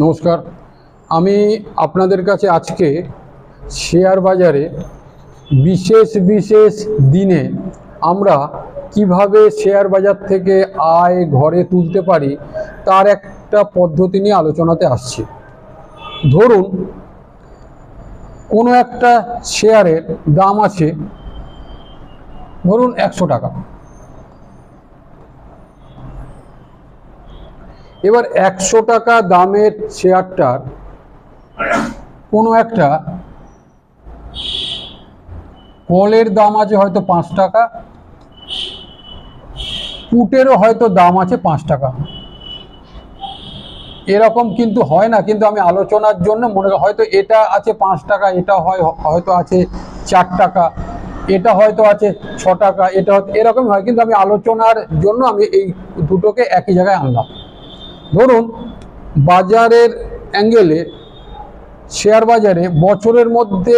নমস্কার। আমি আপনাদের কাছে আজকে শেয়ার বাজারে বিশেষ বিশেষ দিনে আমরা কিভাবে শেয়ার বাজার থেকে আয় ঘরে তুলতে পারি তার একটা পদ্ধতি নিয়ে আলোচনাতে আসছি। ধরুন কোনো একটা শেয়ারের দাম আছে ধরুন 100 টাকা। এবার 100 টাকা দামের শেয়ারটার কোনো একটা কলের দাম আছে হয়তো 5 টাকা, পুটেরও হয়তো দাম আছে 5 টাকা। এরকম কিন্তু হয় না, কিন্তু আমি আলোচনার জন্য মনে হয়তো এটা আছে 5 টাকা, এটা হয়তো আছে 4 টাকা, এটা হয়তো আছে 6 টাকা, এটা এরকম হয়, কিন্তু আমি আলোচনার জন্য আমি এই দুটোকে একই জায়গায় আনলাম। ধরুন বাজারের অ্যাঙ্গেলে শেয়ার বাজারে বছরের মধ্যে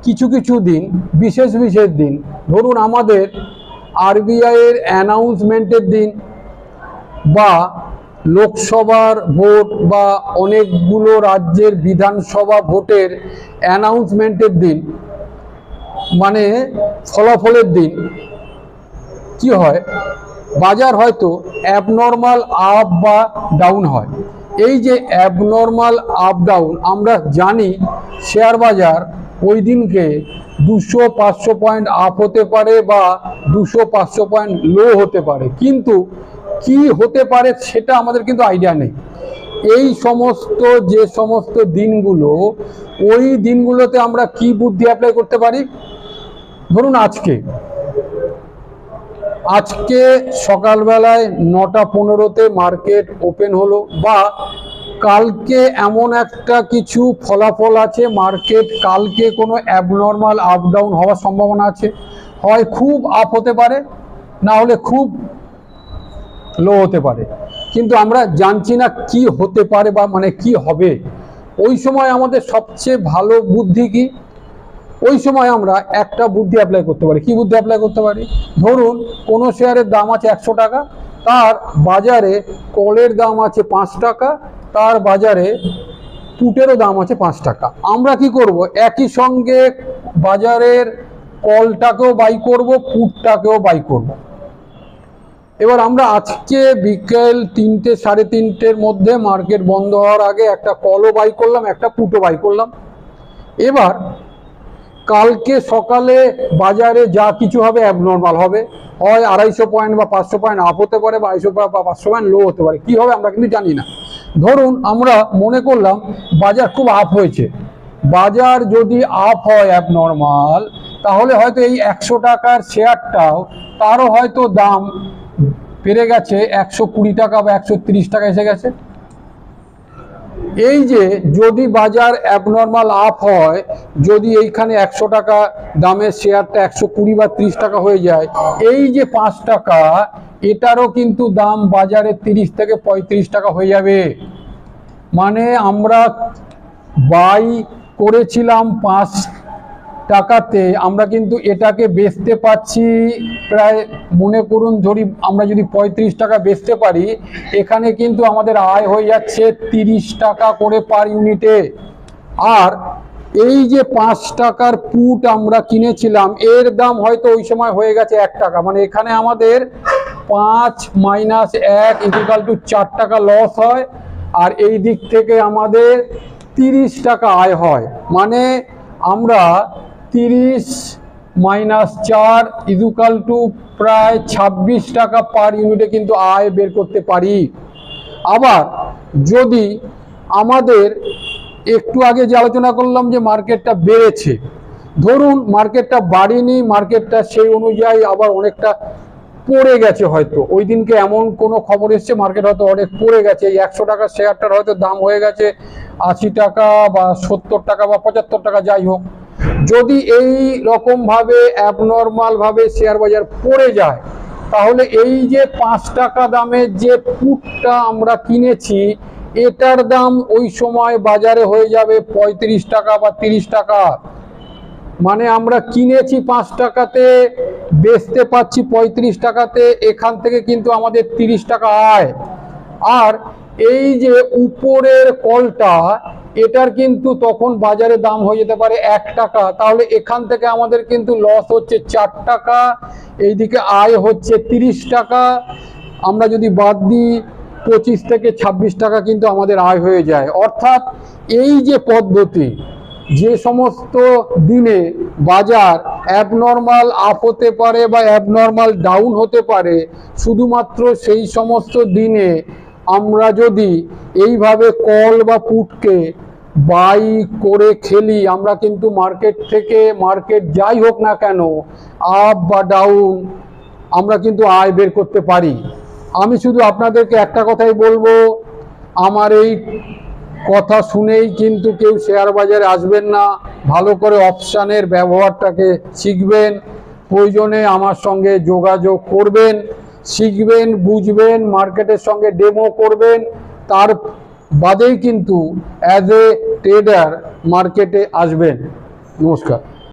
কিছু কিছু দিন, বিশেষ বিশেষ দিন, ধরুন আমাদের আরবিআইয়ের অ্যানাউন্সমেন্টের দিন বা লোকসভার ভোট বা অনেকগুলো রাজ্যের বিধানসভা ভোটের অ্যানাউন্সমেন্টের দিন, মানে ফলাফলের দিন, কি হয় বাজার হয়তো অ্যাবনর্মাল আপ বা ডাউন হয়। এই যে অ্যাবনর্মাল আপ ডাউন, আমরা জানি শেয়ার বাজার ওই দিনকে 200-500 পয়েন্ট আপ হতে পারে বা 200-500 পয়েন্ট লো হতে পারে, কিন্তু কি হতে পারে সেটা আমাদের কিন্তু আইডিয়া নেই। এই যে সমস্ত দিনগুলো, ওই দিনগুলোতে আমরা কি বুদ্ধি অ্যাপ্লাই করতে পারি। ধরুন আজকে সকালবেলায় 9:15-তে মার্কেট ওপেন হলো, বা কালকে এমন একটা কিছু ফলাফল আছে, মার্কেট কালকে কোনো অ্যাবনর্মাল আপ ডাউন হওয়ার সম্ভাবনা আছে, হয় খুব আপ হতে পারে, না হলে খুব লো হতে পারে, কিন্তু আমরা জানছি না কি হতে পারে বা মানে কি হবে। ওই সময় আমাদের সবচেয়ে ভালো বুদ্ধি কি? ওই সময় আমরা একটা বুদ্ধি অ্যাপ্লাই করতে পারি। কি বুদ্ধি অ্যাপ্লাই করতে পারি? ধরুন কোনো শেয়ারের দাম আছে 100 টাকা, তার বাজারে কলের দাম আছে 5 টাকা, তার বাজারে পুটেরও দাম আছে 5 টাকা। আমরা কি করব? একই সঙ্গে বাজারের কলটাকেও বাই করব, পুটটাকেও বাই করব। এবার আমরা আজকে বিকেল 3টে 3:30-এর মধ্যে মার্কেট বন্ধ হওয়ার আগে একটা কলও বাই করলাম, একটা পুটও বাই করলাম। এবার কালকে সকালে বাজারে যা কিছু হবে অ্যাবনর্মাল হবে, হয় 250 পয়েন্ট বা 500 পয়েন্ট আপ হতে পারে, বা 250 বা 500 পয়েন্ট লো হতে পারে। কি হবে আমরা কিন্তু জানি না। ধরুন আমরা মনে করলাম বাজার খুব আপ হয়েছে। বাজার যদি আপ হয় অ্যাবনর্মাল, তাহলে হয়তো এই 100 টাকার শেয়ারটাও তারও হয়তো দাম বেড়ে গেছে 120 টাকা বা 130 টাকা এসে গেছে। এই যে যদি বাজার অ্যাবনর্মাল আপ হয়, যদি এইখানে 100 টাকা দামের শেয়ারটা 120 বা 30 টাকা হয়ে যায়, এই যে 5 টাকা, এটারও কিন্তু দাম বাজারে 30 থেকে 35 টাকা হয়ে যাবে। মানে আমরা বাই করেছিলাম 5 টাকাতে, আমরা কিন্তু এটাকে বেচতে পাচ্ছি প্রায়, মনে করুন ধরি আমরা যদি 35 টাকা বেচতে পারি, এখানে কিন্তু আমাদের আয় হয়ে যাচ্ছে 30 টাকা করে পার ইউনিটে। আর এই যে 5 টাকার পুট আমরা কিনেছিলাম, এর দাম হয়তো ওই সময় হয়ে গেছে 1 টাকা, মানে এখানে আমাদের 5 - 1 = 4 টাকা লস হয়, আর এই দিক থেকে আমাদের 30 টাকা আয় হয়। মানে আমরা 30 - 4 = প্রায় 26 টাকা পার ইউনিটে কিন্তু আয় বের করতে পারি। আবার যদি আমাদের একটু আগে যে আলোচনা করলাম যে মার্কেটটা বেড়েছে, ধরুন মার্কেটটা বাড়েনি, মার্কেটটা সেই অনুযায়ী আবার অনেকটা পড়ে গেছে, হয়তো ওই দিনকে এমন কোনো খবর এসছে মার্কেট হয়তো অনেক পড়ে গেছে, এই 100 টাকার শেয়ারটার হয়তো দাম হয়ে গেছে 80 টাকা বা 70 টাকা বা 75 টাকা, যাই হোক। যদি এই রকম ভাবে অ্যাবনর্মাল ভাবে শেয়ার বাজার পড়ে যায়, তাহলে এই যে 5 টাকা দামের যে পুটটা আমরা কিনেছি, এটার দাম ওই সময় বাজারে হয়ে যাবে 35 টাকা বা 30 টাকা। মানে আমরা কিনেছি 5 টাকাতে, বেচতে পাচ্ছি 35 টাকাতে, এখান থেকে কিন্তু আমাদের 30 টাকা আয়। আর এই যে উপরের কলটা, এটার কিন্তু তখন বাজারে দাম হয়ে যেতে পারে 1 টাকা, তাহলে এখান থেকে আমাদের কিন্তু লস হচ্ছে 4 টাকা, এইদিকে আয় হচ্ছে 30 টাকা। আমরা যদি বাদ দিই 25 থেকে 26 টাকা কিন্তু আমাদের আয় হয়ে যায়। অর্থাৎ এই যে পদ্ধতি, যে সমস্ত দিনে বাজার অ্যাবনর্মাল আপ হতে পারে বা অ্যাবনর্মাল ডাউন হতে পারে, শুধুমাত্র সেই সমস্ত দিনে আমরা যদি এইভাবে কল বা পুটকে বাই করে খেলি, আমরা কিন্তু মার্কেট থেকে, মার্কেট যাই হোক না কেন আপ বা ডাউন, আমরা কিন্তু আয় বের করতে পারি। আমি শুধু আপনাদেরকে একটা কথাই বলবো, আমার এই কথা শুনেই কিন্তু কেউ শেয়ার বাজারে আসবেন না। ভালো করে অপশানের ব্যবহারটাকে শিখবেন, প্রয়োজনে আমার সঙ্গে যোগাযোগ করবেন, শিখবেন, বুঝবেন, মার্কেটের সঙ্গে ডেমো করবেন, তার বাদেই কিন্তু অ্যাজ এ ট্রেডার মার্কেটে আসবেন। নমস্কার।